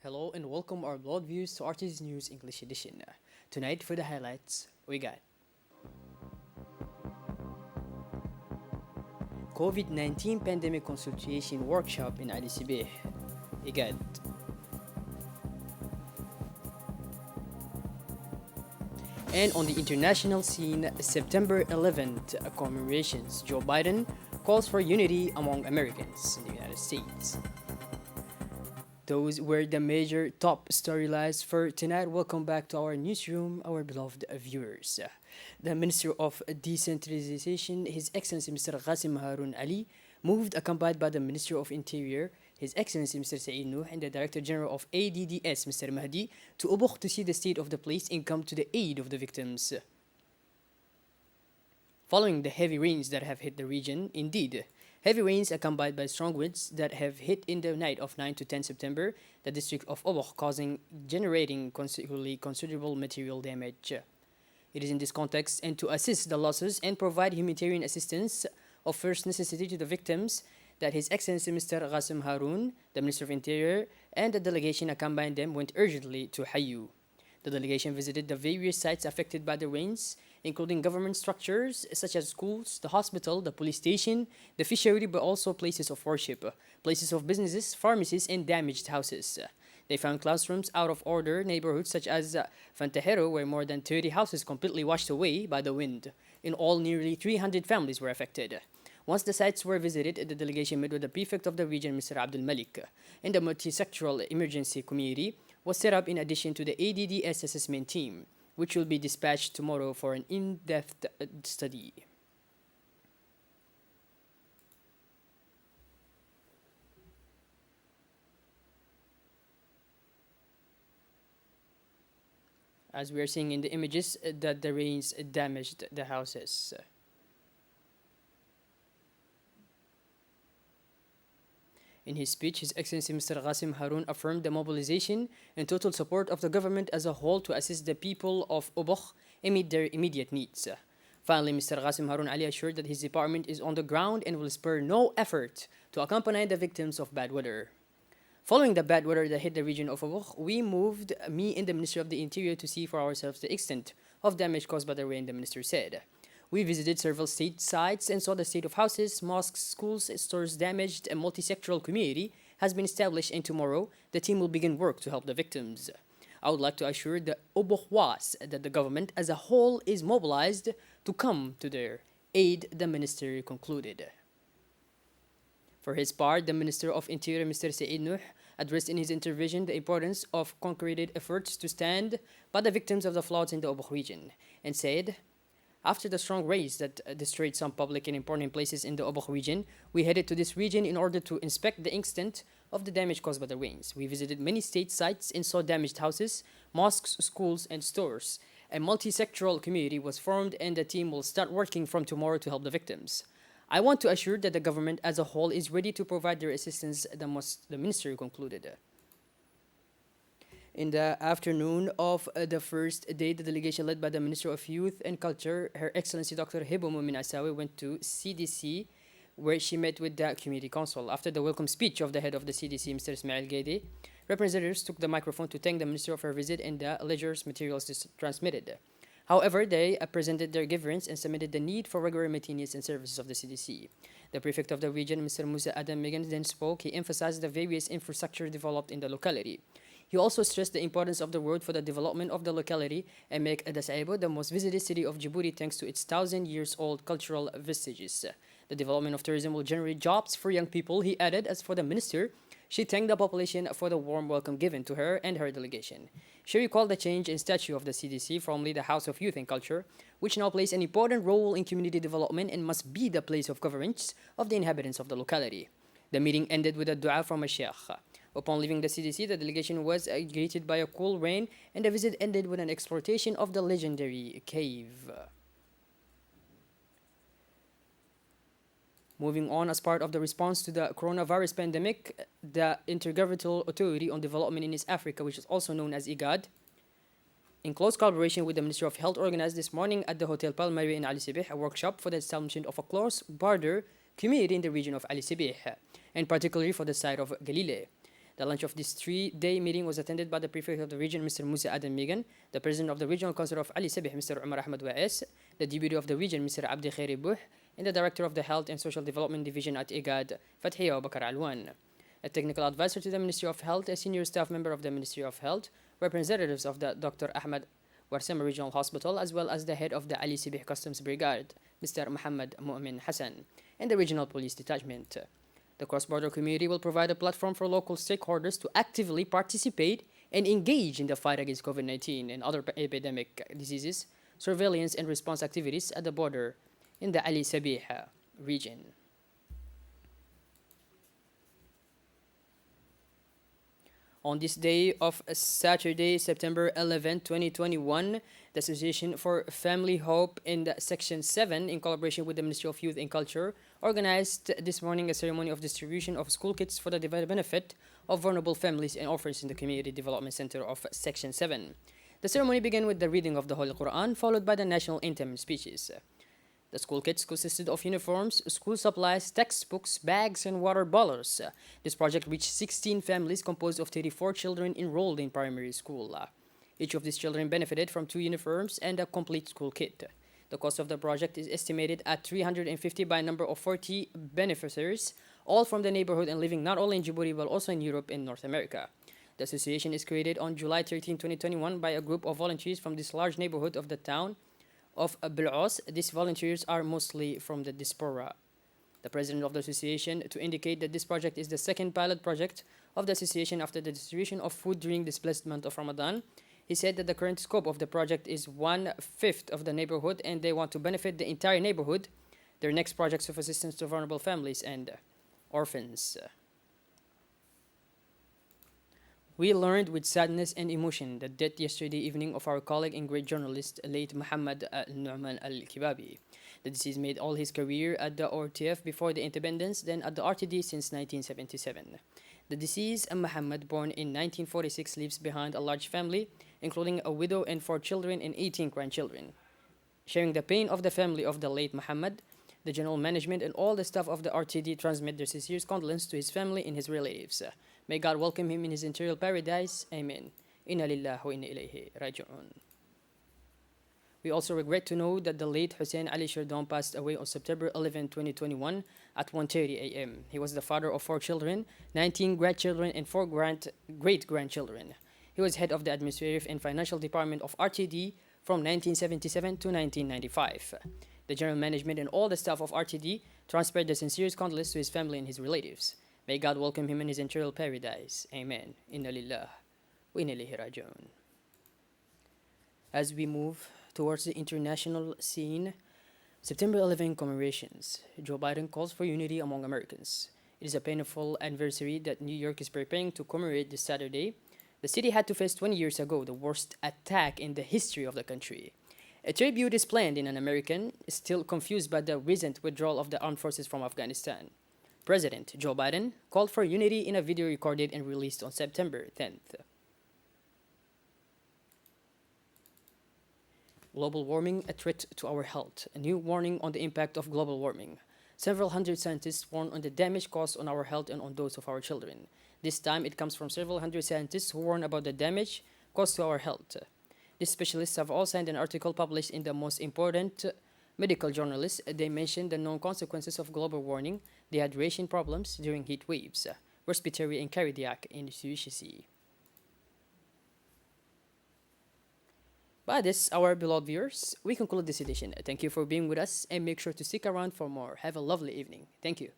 Hello and welcome our Blood Views to RT's News English edition. Tonight for the highlights, we got COVID-19 Pandemic Consultation Workshop in Ali Sibeh, IGAD. And on the international scene, September 11th commemorations, Joe Biden calls for unity among Americans in the United States. Those were the major top storylines for tonight. Welcome back to our newsroom, our beloved viewers. The Minister of Decentralization, His Excellency Mr. Qasim Harun Ali, moved accompanied by the Minister of Interior, His Excellency Mr. Saeed Nuh, and the Director General of ADDS, Mr. Mahdi, to Ubuk to see the state of the place and come to the aid of the victims. Following the heavy rains that have hit the region, indeed, heavy rains accompanied by strong winds that have hit in the night of 9 to 10 September, the district of Obok, generating consequently considerable material damage. It is in this context and to assist the losses and provide humanitarian assistance of first necessity to the victims that His Excellency Mr. Qasim Harun, the Minister of Interior, and the delegation accompanying them went urgently to Hayu. The delegation visited the various sites affected by the rains, including government structures such as schools, the hospital, the police station, the fishery, but also places of worship, places of businesses, pharmacies, and damaged houses. They found classrooms out of order, neighborhoods such as Fantahero, where more than 30 houses completely washed away by the wind. In all, nearly 300 families were affected. Once the sites were visited, the delegation met with the prefect of the region, Mr. Abdul Malik, and the multi-sectoral emergency committee was set up in addition to the ADDS assessment team, which will be dispatched tomorrow for an in-depth study. As we are seeing in the images, that the rains damaged the houses. In his speech, His Excellency Mr. Qasim Harun affirmed the mobilization and total support of the government as a whole to assist the people of Ubuk amid their immediate needs. Finally, Mr. Qasim Harun Ali assured that his department is on the ground and will spare no effort to accompany the victims of bad weather. Following the bad weather that hit the region of Ubuk, we moved, me and the Minister of the Interior, to see for ourselves the extent of damage caused by the rain, the minister said. We visited several state sites and saw the state of houses, mosques, schools, stores damaged. A multi-sectoral community has been established, and tomorrow the team will begin work to help the victims. I would like to assure the Ubukwas that the government as a whole is mobilized to come to their aid, the minister concluded. For his part, the Minister of Interior, Mr. Saeed Nuh, addressed in his intervention the importance of concreted efforts to stand by the victims of the floods in the Ubuk region, and said, after the strong rains that destroyed some public and important places in the Ubuk region, we headed to this region in order to inspect the extent of the damage caused by the rains. We visited many state sites and saw damaged houses, mosques, schools, and stores. A multi-sectoral committee was formed and the team will start working from tomorrow to help the victims. I want to assure that the government as a whole is ready to provide their assistance, the minister concluded. In the afternoon of the first day, the delegation led by the Minister of Youth and Culture, Her Excellency Dr. Hibo Mumin Asawi, went to CDC, where she met with the Community Council. After the welcome speech of the head of the CDC, Mr. Ismail Gaidi, representatives took the microphone to thank the Minister of her visit and the ledger's materials transmitted. However, they presented their grievance and submitted the need for regular maintenance and services of the CDC. The prefect of the region, Mr. Musa Adam Megan, then spoke. He emphasized the various infrastructure developed in the locality. He also stressed the importance of the road for the development of the locality and make Adasaibo the most visited city of Djibouti thanks to its 1,000-years-old cultural vestiges. The development of tourism will generate jobs for young people, he added. As for the minister, she thanked the population for the warm welcome given to her and her delegation. She recalled the change in statute of the CDC, formerly the House of Youth and Culture, which now plays an important role in community development and must be the place of governance of the inhabitants of the locality. The meeting ended with a dua from a sheikh. Upon leaving the CDC, the delegation was greeted by a cool rain, and the visit ended with an exploration of the legendary cave. Moving on, as part of the response to the coronavirus pandemic, the Intergovernmental Authority on Development in East Africa, which is also known as IGAD, in close collaboration with the Ministry of Health, organized this morning at the Hotel Palmari in Ali Sibeh a workshop for the establishment of a cross-border community in the region of Ali Sibeh, and particularly for the site of Galile. The launch of this three-day meeting was attended by the Prefect of the region, Mr. Musa Adam Megan, the President of the Regional Council of Ali Sabih, Mr. Umar Ahmed Wa'es, the Deputy of the region, Mr. Abdi Khairi Buh, and the Director of the Health and Social Development Division at IGAD, Fathiya Bakar Alwan. A technical advisor to the Ministry of Health, a senior staff member of the Ministry of Health, representatives of the Dr. Ahmed Warsama Regional Hospital, as well as the head of the Ali Sabih Customs Brigade, Mr. Muhammad Mu'min Hassan, and the Regional Police Detachment. The cross-border community will provide a platform for local stakeholders to actively participate and engage in the fight against COVID-19 and other epidemic diseases, surveillance and response activities at the border in the Ali Sabih region. On this day of Saturday, September 11, 2021, the Association for Family Hope in the Section 7, in collaboration with the Ministry of Youth and Culture, organized this morning a ceremony of distribution of school kits for the benefit of vulnerable families and orphans in the Community Development Center of Section 7. The ceremony began with the reading of the Holy Quran, followed by the national anthem and speeches. The school kits consisted of uniforms, school supplies, textbooks, bags, and water bottles. This project reached 16 families composed of 34 children enrolled in primary school. Each of these children benefited from 2 uniforms and a complete school kit. The cost of the project is estimated at 350 by a number of 40 beneficiaries, all from the neighborhood and living not only in Djibouti but also in Europe and North America. The association is created on July 13, 2021 by a group of volunteers from this large neighborhood of the town of Bil'os. These volunteers are mostly from the diaspora. The president of the association to indicate that this project is the second pilot project of the association after the distribution of food during this blessed month of Ramadan. He said that the current scope of the project is 1/5 of the neighborhood and they want to benefit the entire neighborhood. Their next projects of assistance to vulnerable families and orphans. We learned with sadness and emotion the death yesterday evening of our colleague and great journalist, late Muhammad Nu'man al-Kibabi. The deceased made all his career at the RTF before the independence, then at the RTD since 1977. The deceased, Muhammad, born in 1946, leaves behind a large family, including a widow and 4 children and 18 grandchildren. Sharing the pain of the family of the late Muhammad, the general management and all the staff of the RTD transmit their sincere condolences to his family and his relatives. May God welcome him in his eternal paradise. Amen. Inna lillahi wa inna ilayhi raji'un. We also regret to know that the late Hussein Ali Shardon passed away on September 11, 2021 at 1:30 a.m. He was the father of 4 children, 19 grandchildren, and 4 great-grandchildren. He was head of the administrative and financial department of RTD from 1977 to 1995. The general management and all the staff of RTD transferred their sincerest condolences to his family and his relatives. May God welcome him in his eternal paradise. Amen. Inna lillahi wa inna ilayhi raji'un. As we move towards the international scene, September 11 commemorations. Joe Biden calls for unity among Americans. It is a painful anniversary that New York is preparing to commemorate this Saturday. The city had to face 20 years ago the worst attack in the history of the country. A tribute is planned in an American, still confused by the recent withdrawal of the armed forces from Afghanistan. President Joe Biden called for unity in a video recorded and released on September 10th. Global warming, a threat to our health. A new warning on the impact of global warming. Several hundred scientists warn on the damage caused on our health and on those of our children. This time it comes from several hundred scientists who warn about the damage caused to our health. These specialists have all signed an article published in the most important medical journals. They mention the known consequences of global warming, dehydration problems during heat waves, respiratory and cardiac insufficiency. By this, our beloved viewers, we conclude this edition. Thank you for being with us and make sure to stick around for more. Have a lovely evening. Thank you.